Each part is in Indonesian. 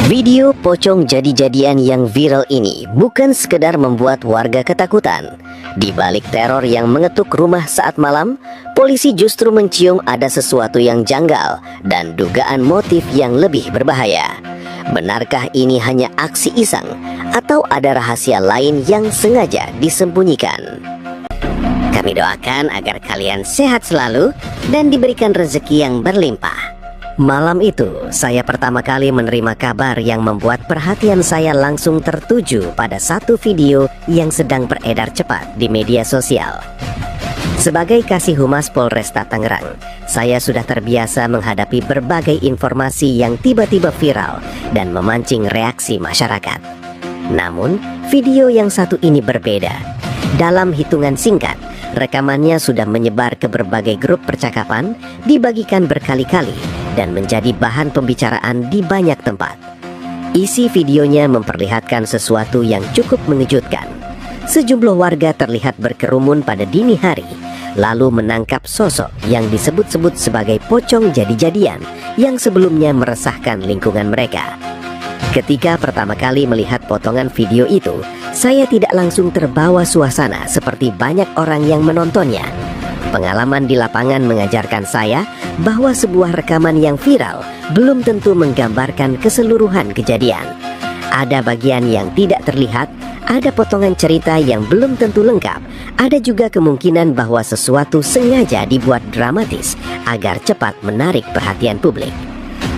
Video pocong jadi-jadian yang viral ini bukan sekedar membuat warga ketakutan. Di balik teror yang mengetuk rumah saat malam, polisi justru mencium ada sesuatu yang janggal dan dugaan motif yang lebih berbahaya. Benarkah ini hanya aksi iseng atau ada rahasia lain yang sengaja disembunyikan? Kami doakan agar kalian sehat selalu dan diberikan rezeki yang berlimpah. Malam itu, saya pertama kali menerima kabar yang membuat perhatian saya langsung tertuju pada satu video yang sedang beredar cepat di media sosial. Sebagai Kasih Humas Polresta Tangerang, saya sudah terbiasa menghadapi berbagai informasi yang tiba-tiba viral dan memancing reaksi masyarakat. Namun, video yang satu ini berbeda. Dalam hitungan singkat, rekamannya sudah menyebar ke berbagai grup percakapan, dibagikan berkali-kali, dan menjadi bahan pembicaraan di banyak tempat. Isi videonya memperlihatkan sesuatu yang cukup mengejutkan. Sejumlah warga terlihat berkerumun pada dini hari, lalu menangkap sosok yang disebut-sebut sebagai pocong jadi-jadian yang sebelumnya meresahkan lingkungan mereka. Ketika pertama kali melihat potongan video itu, saya tidak langsung terbawa suasana seperti banyak orang yang menontonnya. Pengalaman di lapangan mengajarkan saya bahwa sebuah rekaman yang viral belum tentu menggambarkan keseluruhan kejadian. Ada bagian yang tidak terlihat, ada potongan cerita yang belum tentu lengkap, ada juga kemungkinan bahwa sesuatu sengaja dibuat dramatis agar cepat menarik perhatian publik.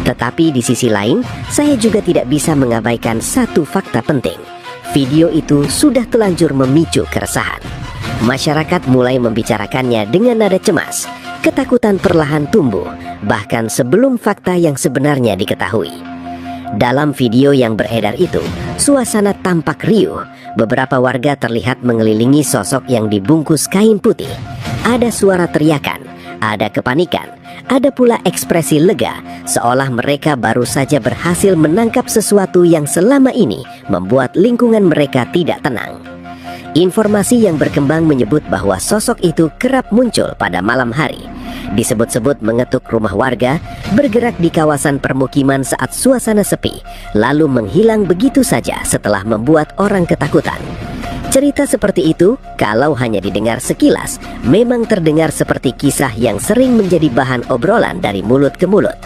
Tetapi di sisi lain, saya juga tidak bisa mengabaikan satu fakta penting. Video itu sudah telanjur memicu keresahan. Masyarakat mulai membicarakannya dengan nada cemas. Ketakutan perlahan tumbuh, bahkan sebelum fakta yang sebenarnya diketahui. Dalam video yang beredar itu, suasana tampak riuh. Beberapa warga terlihat mengelilingi sosok yang dibungkus kain putih. Ada suara teriakan, ada kepanikan, ada pula ekspresi lega, seolah mereka baru saja berhasil menangkap sesuatu yang selama ini membuat lingkungan mereka tidak tenang. Informasi yang berkembang menyebut bahwa sosok itu kerap muncul pada malam hari. Disebut-sebut mengetuk rumah warga, bergerak di kawasan permukiman saat suasana sepi, lalu menghilang begitu saja setelah membuat orang ketakutan. Cerita seperti itu, kalau hanya didengar sekilas, memang terdengar seperti kisah yang sering menjadi bahan obrolan dari mulut ke mulut.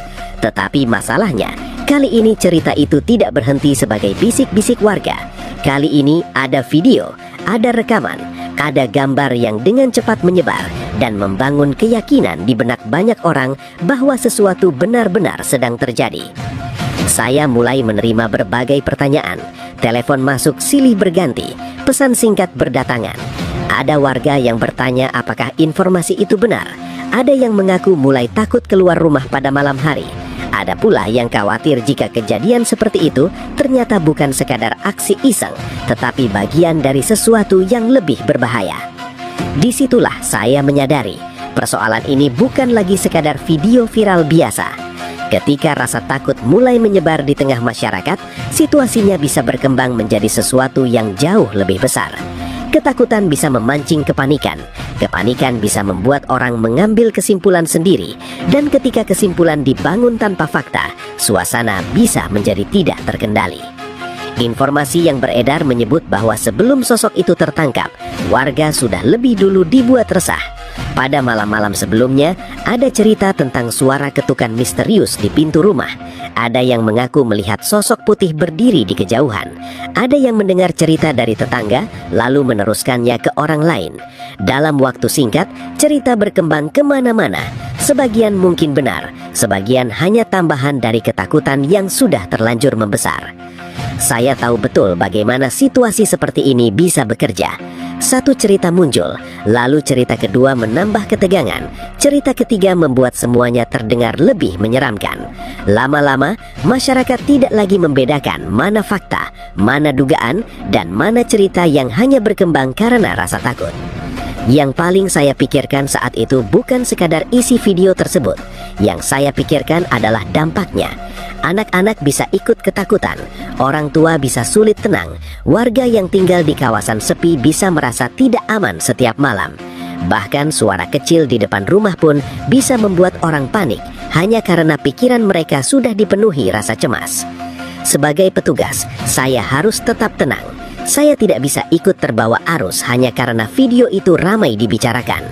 Tetapi masalahnya, kali ini cerita itu tidak berhenti sebagai bisik-bisik warga. Kali ini ada video, ada rekaman, ada gambar yang dengan cepat menyebar dan membangun keyakinan di benak banyak orang bahwa sesuatu benar-benar sedang terjadi. Saya mulai menerima berbagai pertanyaan, telepon masuk silih berganti, pesan singkat berdatangan. Ada warga yang bertanya apakah informasi itu benar. Ada yang mengaku mulai takut keluar rumah pada malam hari. Ada pula yang khawatir jika kejadian seperti itu ternyata bukan sekadar aksi iseng, tetapi bagian dari sesuatu yang lebih berbahaya. Disitulah saya menyadari, persoalan ini bukan lagi sekadar video viral biasa. Ketika rasa takut mulai menyebar di tengah masyarakat, situasinya bisa berkembang menjadi sesuatu yang jauh lebih besar. Ketakutan bisa memancing kepanikan. Kepanikan bisa membuat orang mengambil kesimpulan sendiri. Dan ketika kesimpulan dibangun tanpa fakta, suasana bisa menjadi tidak terkendali. Informasi yang beredar menyebut bahwa sebelum sosok itu tertangkap, warga sudah lebih dulu dibuat resah. Pada malam-malam sebelumnya, ada cerita tentang suara ketukan misterius di pintu rumah. Ada yang mengaku melihat sosok putih berdiri di kejauhan. Ada yang mendengar cerita dari tetangga, lalu meneruskannya ke orang lain. Dalam waktu singkat, cerita berkembang kemana-mana. Sebagian mungkin benar, sebagian hanya tambahan dari ketakutan yang sudah terlanjur membesar. Saya tahu betul bagaimana situasi seperti ini bisa bekerja. Satu cerita muncul, lalu cerita kedua menambah ketegangan, cerita ketiga membuat semuanya terdengar lebih menyeramkan. Lama-lama, masyarakat tidak lagi membedakan mana fakta, mana dugaan, dan mana cerita yang hanya berkembang karena rasa takut. Yang paling saya pikirkan saat itu bukan sekadar isi video tersebut. Yang saya pikirkan adalah dampaknya. Anak-anak bisa ikut ketakutan, orang tua bisa sulit tenang, warga yang tinggal di kawasan sepi bisa merasa tidak aman setiap malam. Bahkan suara kecil di depan rumah pun bisa membuat orang panik hanya karena pikiran mereka sudah dipenuhi rasa cemas. Sebagai petugas, saya harus tetap tenang. Saya tidak bisa ikut terbawa arus hanya karena video itu ramai dibicarakan.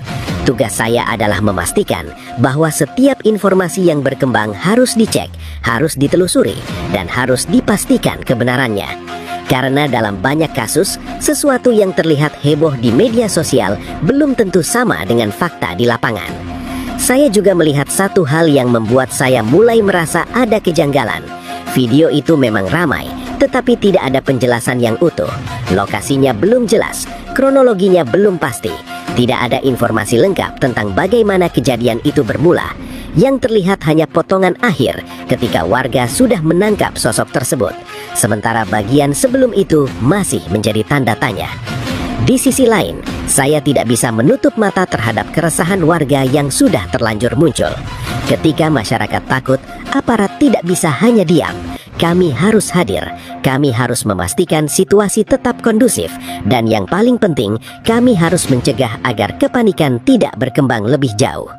Tugas saya adalah memastikan bahwa setiap informasi yang berkembang harus dicek, harus ditelusuri, dan harus dipastikan kebenarannya. Karena dalam banyak kasus, sesuatu yang terlihat heboh di media sosial belum tentu sama dengan fakta di lapangan. Saya juga melihat satu hal yang membuat saya mulai merasa ada kejanggalan. Video itu memang ramai, tetapi tidak ada penjelasan yang utuh. Lokasinya belum jelas, kronologinya belum pasti. Tidak ada informasi lengkap tentang bagaimana kejadian itu bermula. Yang terlihat hanya potongan akhir ketika warga sudah menangkap sosok tersebut. Sementara bagian sebelum itu masih menjadi tanda tanya. Di sisi lain, saya tidak bisa menutup mata terhadap keresahan warga yang sudah terlanjur muncul. Ketika masyarakat takut, aparat tidak bisa hanya diam. Kami harus hadir, kami harus memastikan situasi tetap kondusif, dan yang paling penting, kami harus mencegah agar kepanikan tidak berkembang lebih jauh.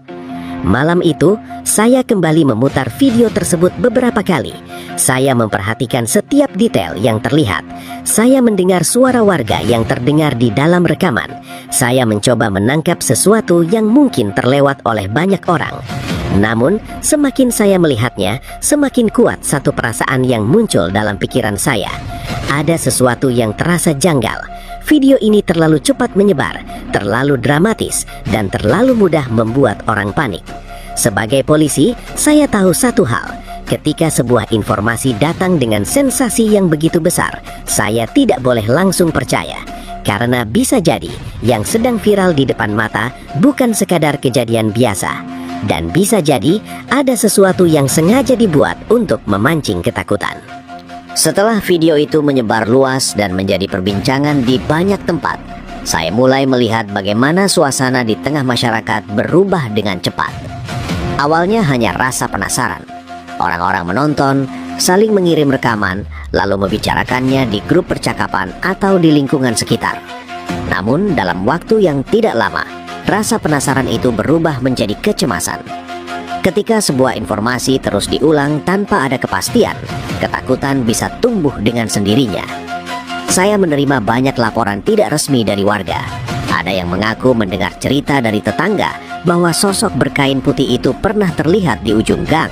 Malam itu, saya kembali memutar video tersebut beberapa kali. Saya memperhatikan setiap detail yang terlihat. Saya mendengar suara warga yang terdengar di dalam rekaman. Saya mencoba menangkap sesuatu yang mungkin terlewat oleh banyak orang. Namun, semakin saya melihatnya, semakin kuat satu perasaan yang muncul dalam pikiran saya. Ada sesuatu yang terasa janggal. Video ini terlalu cepat menyebar, terlalu dramatis, dan terlalu mudah membuat orang panik. Sebagai polisi, saya tahu satu hal. Ketika sebuah informasi datang dengan sensasi yang begitu besar, saya tidak boleh langsung percaya. Karena bisa jadi, yang sedang viral di depan mata bukan sekadar kejadian biasa. Dan bisa jadi ada sesuatu yang sengaja dibuat untuk memancing ketakutan. Setelah video itu menyebar luas dan menjadi perbincangan di banyak tempat, saya mulai melihat bagaimana suasana di tengah masyarakat berubah dengan cepat. Awalnya hanya rasa penasaran. Orang-orang menonton, saling mengirim rekaman, lalu membicarakannya di grup percakapan atau di lingkungan sekitar. Namun dalam waktu yang tidak lama, rasa penasaran itu berubah menjadi kecemasan. Ketika sebuah informasi terus diulang tanpa ada kepastian, ketakutan bisa tumbuh dengan sendirinya. Saya menerima banyak laporan tidak resmi dari warga. Ada yang mengaku mendengar cerita dari tetangga bahwa sosok berkain putih itu pernah terlihat di ujung gang.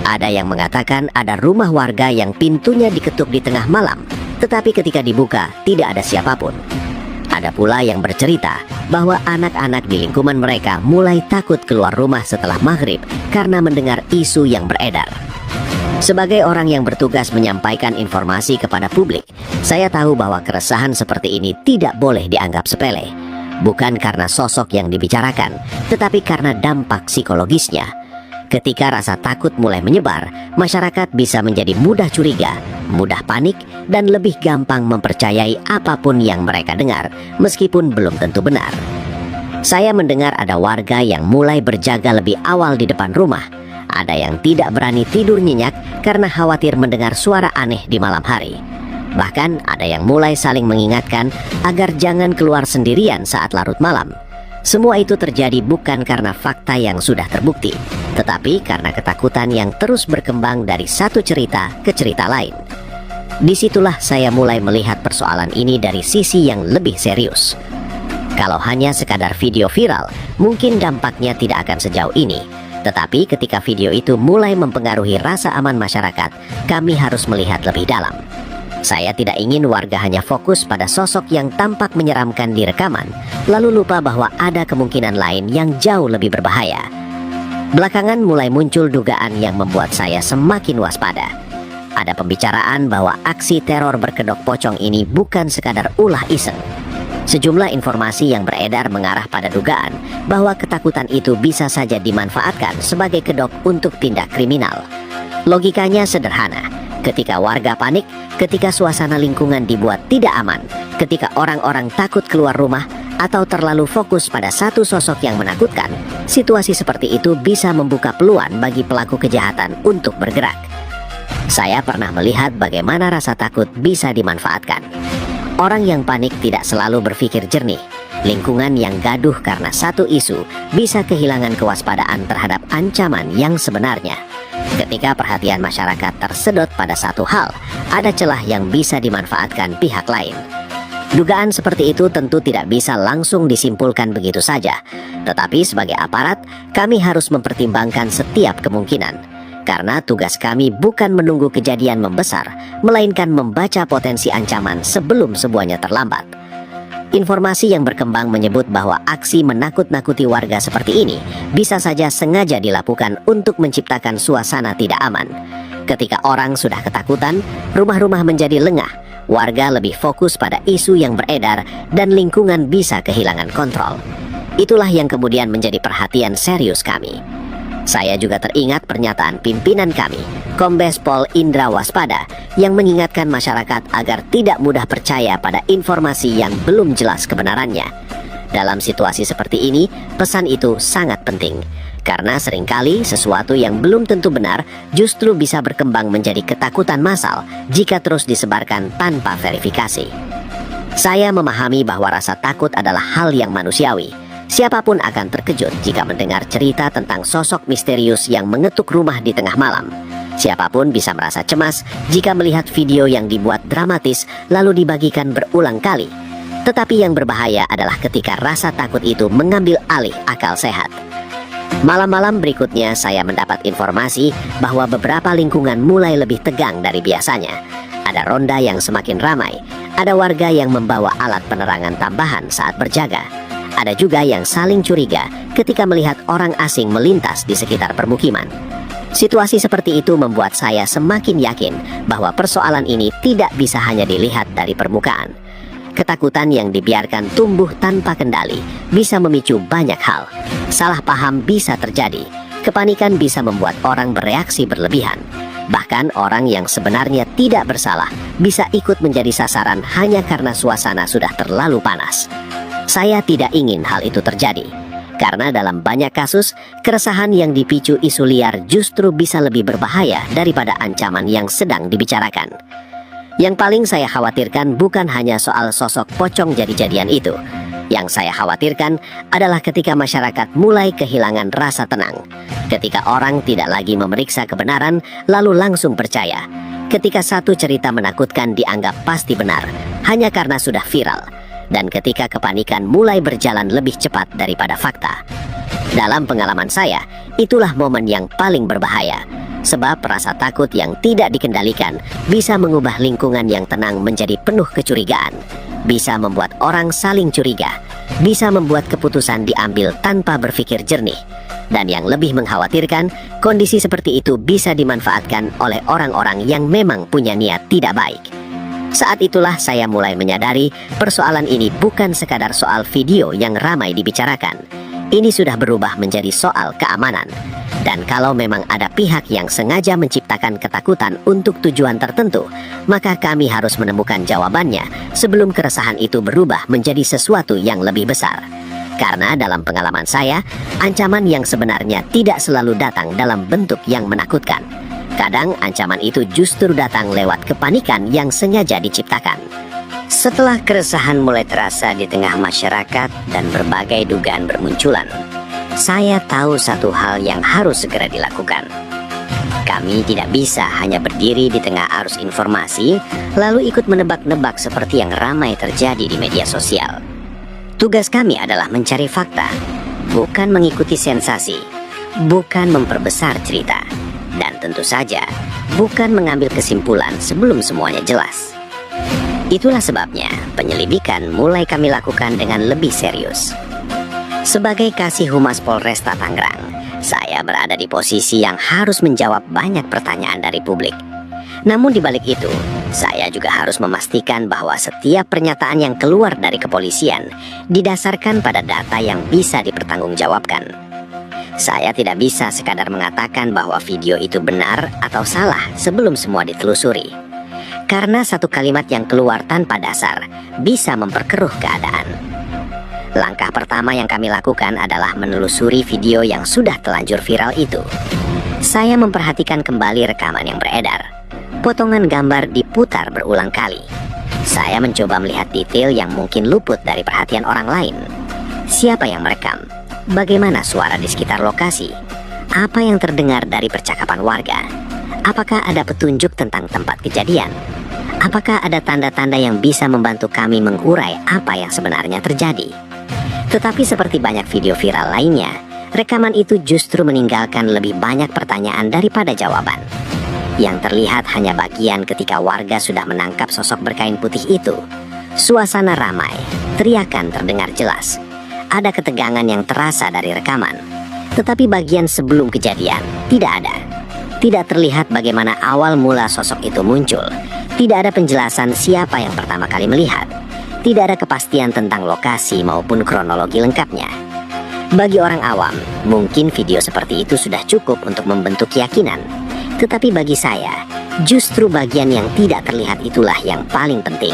Ada yang mengatakan ada rumah warga yang pintunya diketuk di tengah malam, tetapi ketika dibuka tidak ada siapapun. Ada pula yang bercerita bahwa anak-anak di lingkungan mereka mulai takut keluar rumah setelah maghrib karena mendengar isu yang beredar. Sebagai orang yang bertugas menyampaikan informasi kepada publik, saya tahu bahwa keresahan seperti ini tidak boleh dianggap sepele. Bukan karena sosok yang dibicarakan, tetapi karena dampak psikologisnya. Ketika rasa takut mulai menyebar, masyarakat bisa menjadi mudah curiga, mudah panik, dan lebih gampang mempercayai apapun yang mereka dengar, meskipun belum tentu benar. Saya mendengar ada warga yang mulai berjaga lebih awal di depan rumah. Ada yang tidak berani tidur nyenyak karena khawatir mendengar suara aneh di malam hari. Bahkan ada yang mulai saling mengingatkan agar jangan keluar sendirian saat larut malam. Semua itu terjadi bukan karena fakta yang sudah terbukti, tetapi karena ketakutan yang terus berkembang dari satu cerita ke cerita lain. Disitulah saya mulai melihat persoalan ini dari sisi yang lebih serius. Kalau hanya sekadar video viral, mungkin dampaknya tidak akan sejauh ini. Tetapi ketika video itu mulai mempengaruhi rasa aman masyarakat, kami harus melihat lebih dalam. Saya tidak ingin warga hanya fokus pada sosok yang tampak menyeramkan di rekaman, lalu lupa bahwa ada kemungkinan lain yang jauh lebih berbahaya. Belakangan mulai muncul dugaan yang membuat saya semakin waspada. Ada pembicaraan bahwa aksi teror berkedok pocong ini bukan sekadar ulah iseng. Sejumlah informasi yang beredar mengarah pada dugaan bahwa ketakutan itu bisa saja dimanfaatkan sebagai kedok untuk tindak kriminal. Logikanya sederhana. Ketika warga panik, ketika suasana lingkungan dibuat tidak aman, ketika orang-orang takut keluar rumah, atau terlalu fokus pada satu sosok yang menakutkan, situasi seperti itu bisa membuka peluang bagi pelaku kejahatan untuk bergerak. Saya pernah melihat bagaimana rasa takut bisa dimanfaatkan. Orang yang panik tidak selalu berpikir jernih. Lingkungan yang gaduh karena satu isu bisa kehilangan kewaspadaan terhadap ancaman yang sebenarnya. Ketika perhatian masyarakat tersedot pada satu hal, ada celah yang bisa dimanfaatkan pihak lain. Dugaan seperti itu tentu tidak bisa langsung disimpulkan begitu saja, tetapi sebagai aparat, kami harus mempertimbangkan setiap kemungkinan. Karena tugas kami bukan menunggu kejadian membesar, melainkan membaca potensi ancaman sebelum semuanya terlambat. Informasi yang berkembang menyebut bahwa aksi menakut-nakuti warga seperti ini bisa saja sengaja dilakukan untuk menciptakan suasana tidak aman. Ketika orang sudah ketakutan, rumah-rumah menjadi lengah, warga lebih fokus pada isu yang beredar, dan lingkungan bisa kehilangan kontrol. Itulah yang kemudian menjadi perhatian serius kami. Saya juga teringat pernyataan pimpinan kami, Kombes Pol Indra Waspada, yang mengingatkan masyarakat agar tidak mudah percaya pada informasi yang belum jelas kebenarannya. Dalam situasi seperti ini, pesan itu sangat penting, karena seringkali sesuatu yang belum tentu benar justru bisa berkembang menjadi ketakutan massal jika terus disebarkan tanpa verifikasi. Saya memahami bahwa rasa takut adalah hal yang manusiawi. Siapapun akan terkejut jika mendengar cerita tentang sosok misterius yang mengetuk rumah di tengah malam. Siapapun bisa merasa cemas jika melihat video yang dibuat dramatis lalu dibagikan berulang kali. Tetapi yang berbahaya adalah ketika rasa takut itu mengambil alih akal sehat. Malam-malam berikutnya saya mendapat informasi bahwa beberapa lingkungan mulai lebih tegang dari biasanya. Ada ronda yang semakin ramai, ada warga yang membawa alat penerangan tambahan saat berjaga. Ada juga yang saling curiga ketika melihat orang asing melintas di sekitar permukiman. Situasi seperti itu membuat saya semakin yakin bahwa persoalan ini tidak bisa hanya dilihat dari permukaan. Ketakutan yang dibiarkan tumbuh tanpa kendali bisa memicu banyak hal. Salah paham bisa terjadi, kepanikan bisa membuat orang bereaksi berlebihan. Bahkan orang yang sebenarnya tidak bersalah bisa ikut menjadi sasaran hanya karena suasana sudah terlalu panas. Saya tidak ingin hal itu terjadi, karena dalam banyak kasus, keresahan yang dipicu isu liar justru bisa lebih berbahaya daripada ancaman yang sedang dibicarakan. Yang paling saya khawatirkan bukan hanya soal sosok pocong jadi-jadian itu. Yang saya khawatirkan adalah ketika masyarakat mulai kehilangan rasa tenang, ketika orang tidak lagi memeriksa kebenaran lalu langsung percaya, ketika satu cerita menakutkan dianggap pasti benar hanya karena sudah viral, dan ketika kepanikan mulai berjalan lebih cepat daripada fakta. Dalam pengalaman saya, itulah momen yang paling berbahaya, sebab rasa takut yang tidak dikendalikan bisa mengubah lingkungan yang tenang menjadi penuh kecurigaan, bisa membuat orang saling curiga, bisa membuat keputusan diambil tanpa berpikir jernih, dan yang lebih mengkhawatirkan, kondisi seperti itu bisa dimanfaatkan oleh orang-orang yang memang punya niat tidak baik. Saat itulah saya mulai menyadari persoalan ini bukan sekadar soal video yang ramai dibicarakan. Ini sudah berubah menjadi soal keamanan. Dan kalau memang ada pihak yang sengaja menciptakan ketakutan untuk tujuan tertentu, maka kami harus menemukan jawabannya sebelum keresahan itu berubah menjadi sesuatu yang lebih besar. Karena dalam pengalaman saya, ancaman yang sebenarnya tidak selalu datang dalam bentuk yang menakutkan. Kadang ancaman itu justru datang lewat kepanikan yang sengaja diciptakan. Setelah keresahan mulai terasa di tengah masyarakat dan berbagai dugaan bermunculan, saya tahu satu hal yang harus segera dilakukan. Kami tidak bisa hanya berdiri di tengah arus informasi, lalu ikut menebak-nebak seperti yang ramai terjadi di media sosial. Tugas kami adalah mencari fakta, bukan mengikuti sensasi, bukan memperbesar cerita. Dan tentu saja, bukan mengambil kesimpulan sebelum semuanya jelas. Itulah sebabnya penyelidikan mulai kami lakukan dengan lebih serius. Sebagai Kasih Humas Polresta Tangerang, saya berada di posisi yang harus menjawab banyak pertanyaan dari publik. Namun di balik itu, saya juga harus memastikan bahwa setiap pernyataan yang keluar dari kepolisian didasarkan pada data yang bisa dipertanggungjawabkan. Saya tidak bisa sekadar mengatakan bahwa video itu benar atau salah sebelum semua ditelusuri. Karena satu kalimat yang keluar tanpa dasar bisa memperkeruh keadaan. Langkah pertama yang kami lakukan adalah menelusuri video yang sudah telanjur viral itu. Saya memperhatikan kembali rekaman yang beredar. Potongan gambar diputar berulang kali. Saya mencoba melihat detail yang mungkin luput dari perhatian orang lain. Siapa yang merekam? Bagaimana suara di sekitar lokasi? Apa yang terdengar dari percakapan warga? Apakah ada petunjuk tentang tempat kejadian? Apakah ada tanda-tanda yang bisa membantu kami mengurai apa yang sebenarnya terjadi? Tetapi seperti banyak video viral lainnya, rekaman itu justru meninggalkan lebih banyak pertanyaan daripada jawaban. Yang terlihat hanya bagian ketika warga sudah menangkap sosok berkain putih itu. Suasana ramai, teriakan terdengar jelas. Ada ketegangan yang terasa dari rekaman. Tetapi bagian sebelum kejadian tidak ada. Tidak terlihat bagaimana awal mula sosok itu muncul. Tidak ada penjelasan siapa yang pertama kali melihat. Tidak ada kepastian tentang lokasi maupun kronologi lengkapnya. Bagi orang awam, mungkin video seperti itu sudah cukup untuk membentuk keyakinan. Tetapi bagi saya, justru bagian yang tidak terlihat itulah yang paling penting.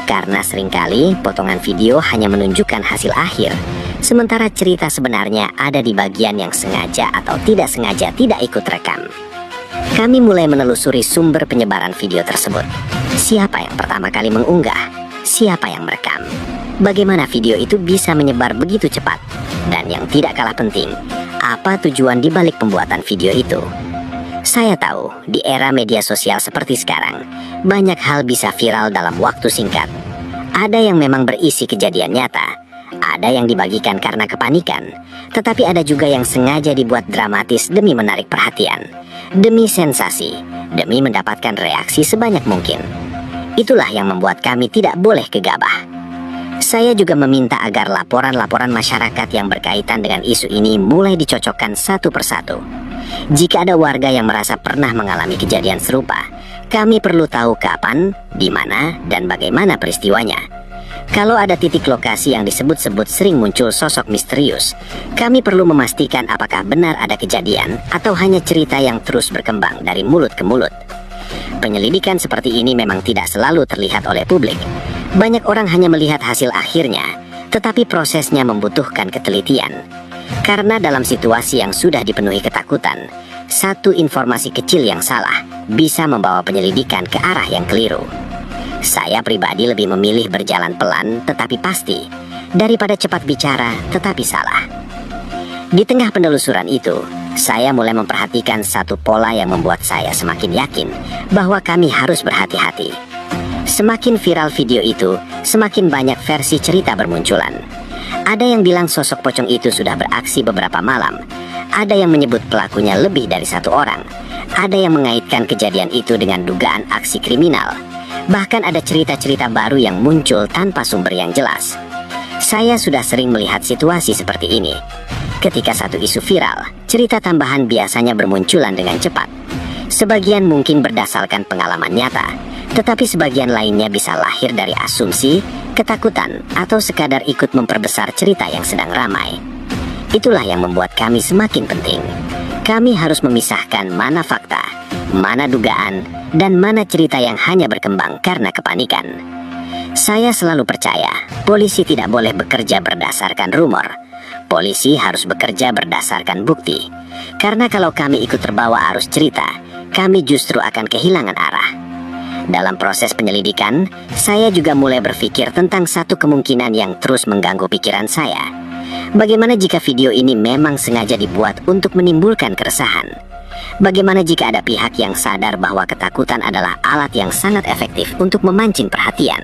Karena seringkali potongan video hanya menunjukkan hasil akhir, sementara cerita sebenarnya ada di bagian yang sengaja atau tidak sengaja tidak ikut rekam. Kami mulai menelusuri sumber penyebaran video tersebut. Siapa yang pertama kali mengunggah? Siapa yang merekam? Bagaimana video itu bisa menyebar begitu cepat? Dan yang tidak kalah penting, apa tujuan dibalik pembuatan video itu? Saya tahu, di era media sosial seperti sekarang, banyak hal bisa viral dalam waktu singkat. Ada yang memang berisi kejadian nyata, ada yang dibagikan karena kepanikan, tetapi ada juga yang sengaja dibuat dramatis demi menarik perhatian, demi sensasi, demi mendapatkan reaksi sebanyak mungkin. Itulah yang membuat kami tidak boleh gegabah. Saya juga meminta agar laporan-laporan masyarakat yang berkaitan dengan isu ini mulai dicocokkan satu persatu. Jika ada warga yang merasa pernah mengalami kejadian serupa, kami perlu tahu kapan, di mana, dan bagaimana peristiwanya. Kalau ada titik lokasi yang disebut-sebut sering muncul sosok misterius, kami perlu memastikan apakah benar ada kejadian atau hanya cerita yang terus berkembang dari mulut ke mulut. Penyelidikan seperti ini memang tidak selalu terlihat oleh publik. Banyak orang hanya melihat hasil akhirnya, tetapi prosesnya membutuhkan ketelitian. Karena dalam situasi yang sudah dipenuhi ketakutan, satu informasi kecil yang salah bisa membawa penyelidikan ke arah yang keliru. Saya pribadi lebih memilih berjalan pelan tetapi pasti, daripada cepat bicara tetapi salah. Di tengah penelusuran itu, saya mulai memperhatikan satu pola yang membuat saya semakin yakin bahwa kami harus berhati-hati. Semakin viral video itu, semakin banyak versi cerita bermunculan. Ada yang bilang sosok pocong itu sudah beraksi beberapa malam. Ada yang menyebut pelakunya lebih dari satu orang. Ada yang mengaitkan kejadian itu dengan dugaan aksi kriminal. Bahkan ada cerita-cerita baru yang muncul tanpa sumber yang jelas. Saya sudah sering melihat situasi seperti ini. Ketika satu isu viral, cerita tambahan biasanya bermunculan dengan cepat. Sebagian mungkin berdasarkan pengalaman nyata, tetapi sebagian lainnya bisa lahir dari asumsi, ketakutan, atau sekadar ikut memperbesar cerita yang sedang ramai. Itulah yang membuat kami semakin penting. Kami harus memisahkan mana fakta, mana dugaan, dan mana cerita yang hanya berkembang karena kepanikan. Saya selalu percaya, polisi tidak boleh bekerja berdasarkan rumor. Polisi harus bekerja berdasarkan bukti. Karena kalau kami ikut terbawa arus cerita, kami justru akan kehilangan arah. Dalam proses penyelidikan, saya juga mulai berpikir tentang satu kemungkinan yang terus mengganggu pikiran saya. Bagaimana jika video ini memang sengaja dibuat untuk menimbulkan keresahan? Bagaimana jika ada pihak yang sadar bahwa ketakutan adalah alat yang sangat efektif untuk memancing perhatian?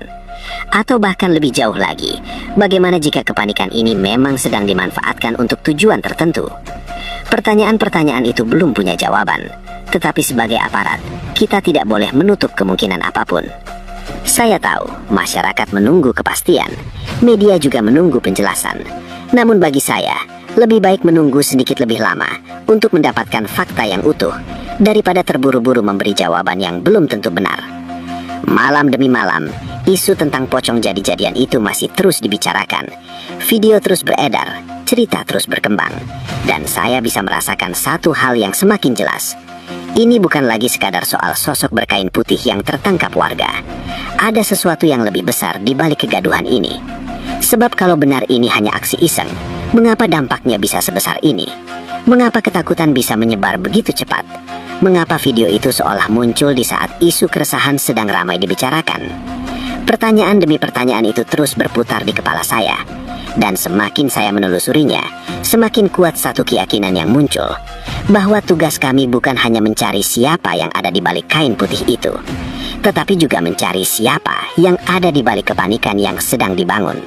Atau bahkan lebih jauh lagi, bagaimana jika kepanikan ini memang sedang dimanfaatkan untuk tujuan tertentu? Pertanyaan-pertanyaan itu belum punya jawaban. Tetapi sebagai aparat, kita tidak boleh menutup kemungkinan apapun. Saya tahu, masyarakat menunggu kepastian, media juga menunggu penjelasan. Namun bagi saya, lebih baik menunggu sedikit lebih lama untuk mendapatkan fakta yang utuh, daripada terburu-buru memberi jawaban yang belum tentu benar. Malam demi malam, isu tentang pocong jadi-jadian itu masih terus dibicarakan. Video terus beredar, cerita terus berkembang. Dan saya bisa merasakan satu hal yang semakin jelas. Ini bukan lagi sekadar soal sosok berkain putih yang tertangkap warga. Ada sesuatu yang lebih besar di balik kegaduhan ini. Sebab kalau benar ini hanya aksi iseng, mengapa dampaknya bisa sebesar ini? Mengapa ketakutan bisa menyebar begitu cepat? Mengapa video itu seolah muncul di saat isu keresahan sedang ramai dibicarakan? Pertanyaan demi pertanyaan itu terus berputar di kepala saya. Dan semakin saya menelusurinya, semakin kuat satu keyakinan yang muncul, bahwa tugas kami bukan hanya mencari siapa yang ada di balik kain putih itu, tetapi juga mencari siapa yang ada di balik kepanikan yang sedang dibangun.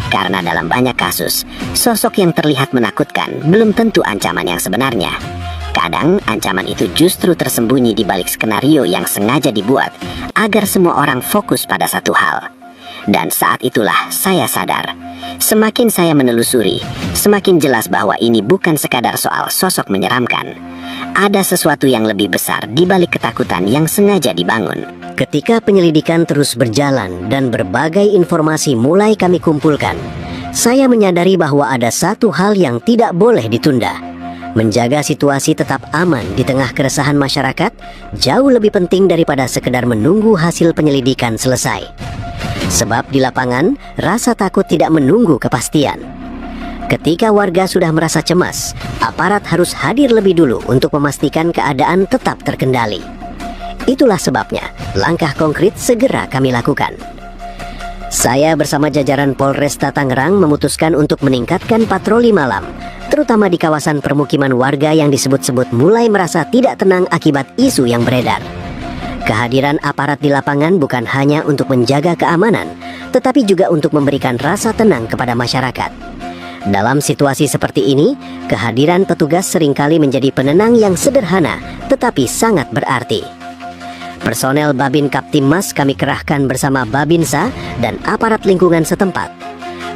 Karena dalam banyak kasus, sosok yang terlihat menakutkan belum tentu ancaman yang sebenarnya. Kadang ancaman itu justru tersembunyi di balik skenario yang sengaja dibuat agar semua orang fokus pada satu hal. Dan saat itulah saya sadar, semakin saya menelusuri, semakin jelas bahwa ini bukan sekadar soal sosok menyeramkan. Ada sesuatu yang lebih besar di balik ketakutan yang sengaja dibangun. Ketika penyelidikan terus berjalan dan berbagai informasi mulai kami kumpulkan, saya menyadari bahwa ada satu hal yang tidak boleh ditunda. Menjaga situasi tetap aman di tengah keresahan masyarakat jauh lebih penting daripada sekedar menunggu hasil penyelidikan selesai. Sebab di lapangan, rasa takut tidak menunggu kepastian. Ketika warga sudah merasa cemas, aparat harus hadir lebih dulu untuk memastikan keadaan tetap terkendali. Itulah sebabnya, langkah konkret segera kami lakukan. Saya bersama jajaran Polresta Tangerang memutuskan untuk meningkatkan patroli malam, terutama di kawasan permukiman warga yang disebut-sebut mulai merasa tidak tenang akibat isu yang beredar. Kehadiran aparat di lapangan bukan hanya untuk menjaga keamanan, tetapi juga untuk memberikan rasa tenang kepada masyarakat. Dalam situasi seperti ini, kehadiran petugas seringkali menjadi penenang yang sederhana, tetapi sangat berarti. Personel Babin Kaptimmas kami kerahkan bersama Babinsa dan aparat lingkungan setempat.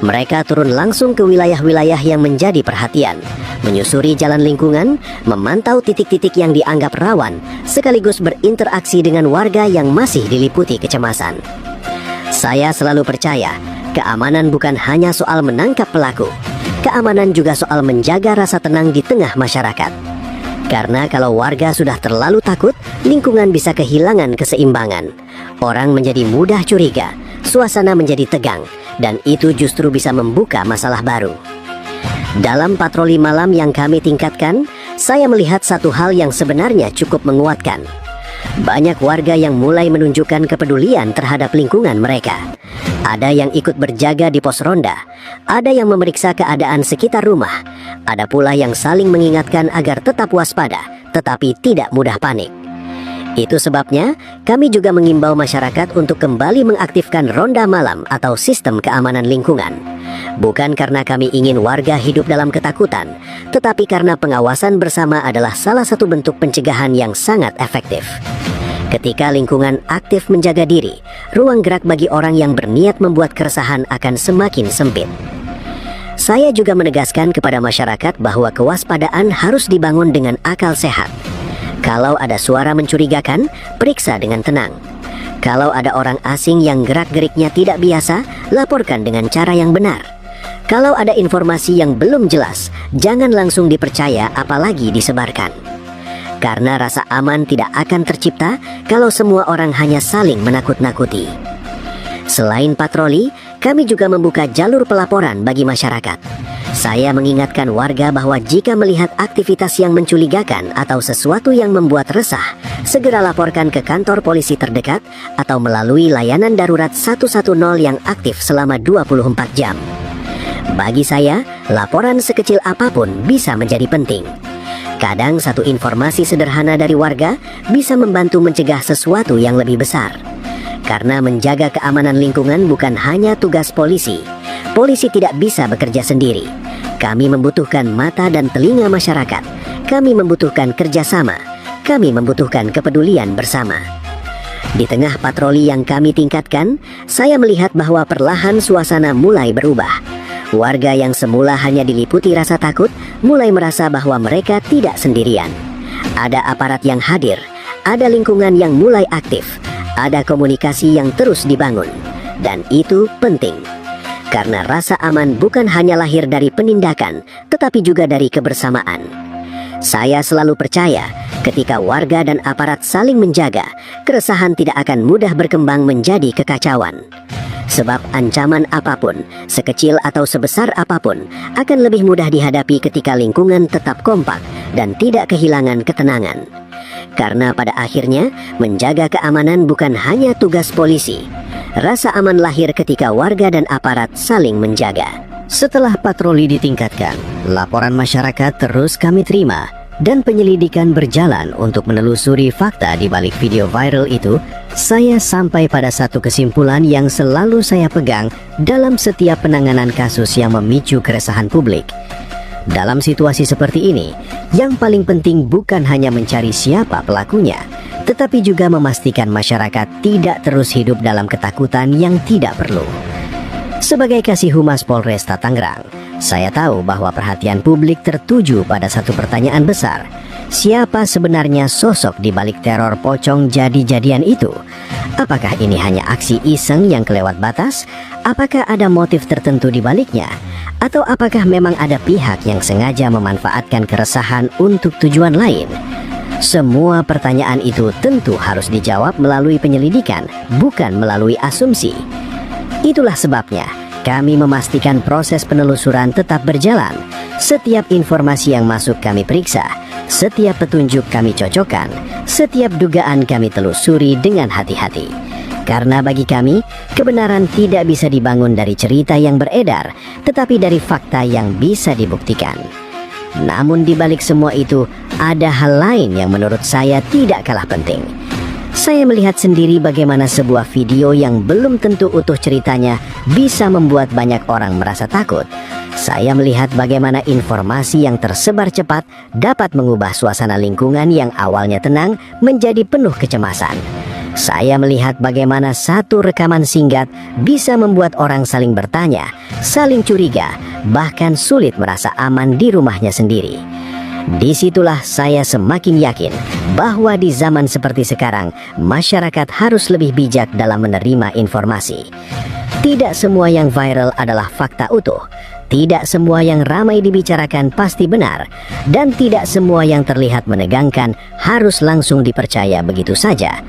Mereka turun langsung ke wilayah-wilayah yang menjadi perhatian, menyusuri jalan lingkungan, memantau titik-titik yang dianggap rawan, sekaligus berinteraksi dengan warga yang masih diliputi kecemasan. Saya selalu percaya, keamanan bukan hanya soal menangkap pelaku, keamanan juga soal menjaga rasa tenang di tengah masyarakat. Karena kalau warga sudah terlalu takut, lingkungan bisa kehilangan keseimbangan. Orang menjadi mudah curiga, suasana menjadi tegang, dan itu justru bisa membuka masalah baru. Dalam patroli malam yang kami tingkatkan, saya melihat satu hal yang sebenarnya cukup menguatkan. Banyak warga yang mulai menunjukkan kepedulian terhadap lingkungan mereka. Ada yang ikut berjaga di pos ronda, ada yang memeriksa keadaan sekitar rumah, ada pula yang saling mengingatkan agar tetap waspada, tetapi tidak mudah panik. Itu sebabnya, kami juga mengimbau masyarakat untuk kembali mengaktifkan ronda malam atau sistem keamanan lingkungan. Bukan karena kami ingin warga hidup dalam ketakutan, tetapi karena pengawasan bersama adalah salah satu bentuk pencegahan yang sangat efektif. Ketika lingkungan aktif menjaga diri, ruang gerak bagi orang yang berniat membuat keresahan akan semakin sempit. Saya juga menegaskan kepada masyarakat bahwa kewaspadaan harus dibangun dengan akal sehat. Kalau ada suara mencurigakan, periksa dengan tenang. Kalau ada orang asing yang gerak-geriknya tidak biasa, laporkan dengan cara yang benar. Kalau ada informasi yang belum jelas, jangan langsung dipercaya apalagi disebarkan. Karena rasa aman tidak akan tercipta kalau semua orang hanya saling menakut-nakuti. Selain patroli, kami juga membuka jalur pelaporan bagi masyarakat. Saya mengingatkan warga bahwa jika melihat aktivitas yang mencurigakan atau sesuatu yang membuat resah, segera laporkan ke kantor polisi terdekat atau melalui layanan darurat 110 yang aktif selama 24 jam. Bagi saya, laporan sekecil apapun bisa menjadi penting. Kadang satu informasi sederhana dari warga bisa membantu mencegah sesuatu yang lebih besar. Karena menjaga keamanan lingkungan bukan hanya tugas polisi. Polisi tidak bisa bekerja sendiri. Kami membutuhkan mata dan telinga masyarakat. Kami membutuhkan kerjasama. Kami membutuhkan kepedulian bersama. Di tengah patroli yang kami tingkatkan, saya melihat bahwa perlahan suasana mulai berubah. Warga yang semula hanya diliputi rasa takut mulai merasa bahwa mereka tidak sendirian. Ada aparat yang hadir, ada lingkungan yang mulai aktif, ada komunikasi yang terus dibangun. Dan itu penting. Karena rasa aman bukan hanya lahir dari penindakan, tetapi juga dari kebersamaan. Saya selalu percaya, ketika warga dan aparat saling menjaga, keresahan tidak akan mudah berkembang menjadi kekacauan. Sebab ancaman apapun, sekecil atau sebesar apapun, akan lebih mudah dihadapi ketika lingkungan tetap kompak dan tidak kehilangan ketenangan. Karena pada akhirnya, menjaga keamanan bukan hanya tugas polisi. Rasa aman lahir ketika warga dan aparat saling menjaga. Setelah patroli ditingkatkan, laporan masyarakat terus kami terima dan penyelidikan berjalan untuk menelusuri fakta di balik video viral itu. Saya sampai pada satu kesimpulan yang selalu saya pegang dalam setiap penanganan kasus yang memicu keresahan publik. Dalam situasi seperti ini, yang paling penting bukan hanya mencari siapa pelakunya, tetapi juga memastikan masyarakat tidak terus hidup dalam ketakutan yang tidak perlu. Sebagai Kasih Humas Polresta Tangerang, saya tahu bahwa perhatian publik tertuju pada satu pertanyaan besar. Siapa sebenarnya sosok di balik teror pocong jadi-jadian itu? Apakah ini hanya aksi iseng yang kelewat batas? Apakah ada motif tertentu di baliknya? Atau apakah memang ada pihak yang sengaja memanfaatkan keresahan untuk tujuan lain? Semua pertanyaan itu tentu harus dijawab melalui penyelidikan, bukan melalui asumsi. Itulah sebabnya kami memastikan proses penelusuran tetap berjalan. Setiap informasi yang masuk kami periksa, setiap petunjuk kami cocokkan, setiap dugaan kami telusuri dengan hati-hati. Karena bagi kami, kebenaran tidak bisa dibangun dari cerita yang beredar, tetapi dari fakta yang bisa dibuktikan. Namun di balik semua itu, ada hal lain yang menurut saya tidak kalah penting. Saya melihat sendiri bagaimana sebuah video yang belum tentu utuh ceritanya bisa membuat banyak orang merasa takut. Saya melihat bagaimana informasi yang tersebar cepat dapat mengubah suasana lingkungan yang awalnya tenang menjadi penuh kecemasan. Saya melihat bagaimana satu rekaman singkat bisa membuat orang saling bertanya, saling curiga, bahkan sulit merasa aman di rumahnya sendiri. Disitulah saya semakin yakin bahwa di zaman seperti sekarang, masyarakat harus lebih bijak dalam menerima informasi. Tidak semua yang viral adalah fakta utuh. Tidak semua yang ramai dibicarakan pasti benar. Dan tidak semua yang terlihat menegangkan harus langsung dipercaya begitu saja.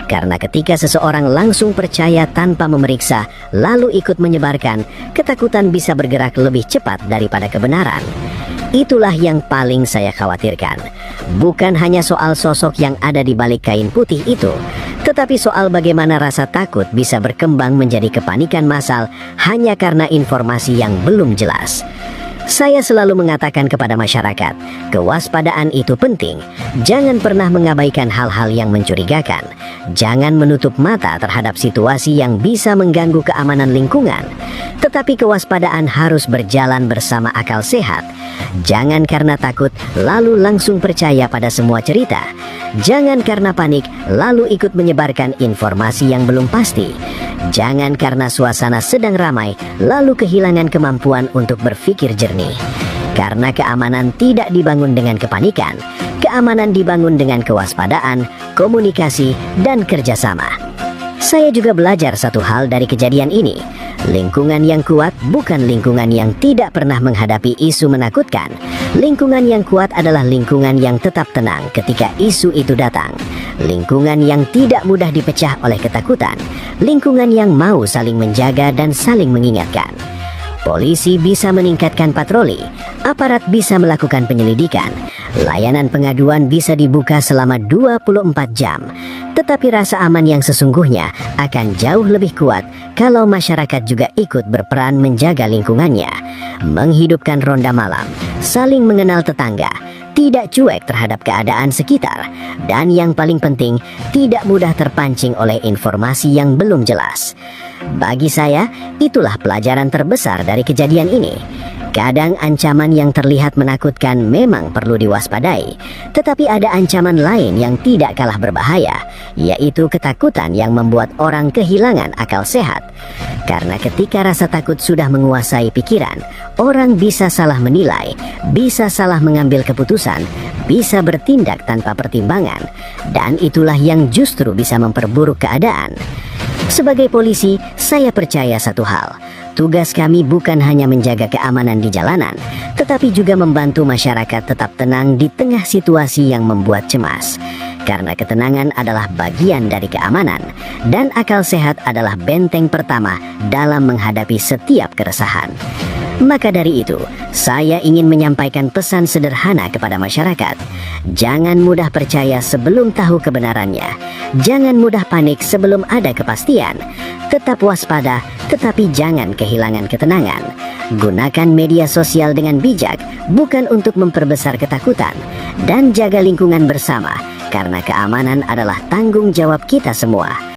Karena ketika seseorang langsung percaya tanpa memeriksa, lalu ikut menyebarkan, ketakutan bisa bergerak lebih cepat daripada kebenaran. Itulah yang paling saya khawatirkan. Bukan hanya soal sosok yang ada di balik kain putih itu, tetapi soal bagaimana rasa takut bisa berkembang menjadi kepanikan massal hanya karena informasi yang belum jelas. Saya selalu mengatakan kepada masyarakat, kewaspadaan itu penting. Jangan pernah mengabaikan hal-hal yang mencurigakan. Jangan menutup mata terhadap situasi yang bisa mengganggu keamanan lingkungan. Tetapi kewaspadaan harus berjalan bersama akal sehat. Jangan karena takut lalu langsung percaya pada semua cerita. Jangan karena panik lalu ikut menyebarkan informasi yang belum pasti. Jangan karena suasana sedang ramai lalu kehilangan kemampuan untuk berpikir jernih. Karena keamanan tidak dibangun dengan kepanikan. Keamanan dibangun dengan kewaspadaan, komunikasi, dan kerjasama. Saya juga belajar satu hal dari kejadian ini. Lingkungan yang kuat bukan lingkungan yang tidak pernah menghadapi isu menakutkan. Lingkungan yang kuat adalah lingkungan yang tetap tenang ketika isu itu datang. Lingkungan yang tidak mudah dipecah oleh ketakutan. Lingkungan yang mau saling menjaga dan saling mengingatkan. Polisi bisa meningkatkan patroli, aparat bisa melakukan penyelidikan, layanan pengaduan bisa dibuka selama 24 jam. Tetapi rasa aman yang sesungguhnya akan jauh lebih kuat kalau masyarakat juga ikut berperan menjaga lingkungannya, menghidupkan ronda malam, saling mengenal tetangga, tidak cuek terhadap keadaan sekitar, dan yang paling penting, tidak mudah terpancing oleh informasi yang belum jelas. Bagi saya, itulah pelajaran terbesar dari kejadian ini. Kadang ancaman yang terlihat menakutkan memang perlu diwaspadai, tetapi ada ancaman lain yang tidak kalah berbahaya, yaitu ketakutan yang membuat orang kehilangan akal sehat. Karena ketika rasa takut sudah menguasai pikiran, orang bisa salah menilai, bisa salah mengambil keputusan, bisa bertindak tanpa pertimbangan, dan itulah yang justru bisa memperburuk keadaan. Sebagai polisi, saya percaya satu hal. Tugas kami bukan hanya menjaga keamanan di jalanan, tetapi juga membantu masyarakat tetap tenang di tengah situasi yang membuat cemas. Karena ketenangan adalah bagian dari keamanan, dan akal sehat adalah benteng pertama dalam menghadapi setiap keresahan. Maka dari itu, saya ingin menyampaikan pesan sederhana kepada masyarakat. Jangan mudah percaya sebelum tahu kebenarannya. Jangan mudah panik sebelum ada kepastian. Tetap waspada, tetapi jangan kehilangan ketenangan. Gunakan media sosial dengan bijak, bukan untuk memperbesar ketakutan, dan jaga lingkungan bersama, karena keamanan adalah tanggung jawab kita semua.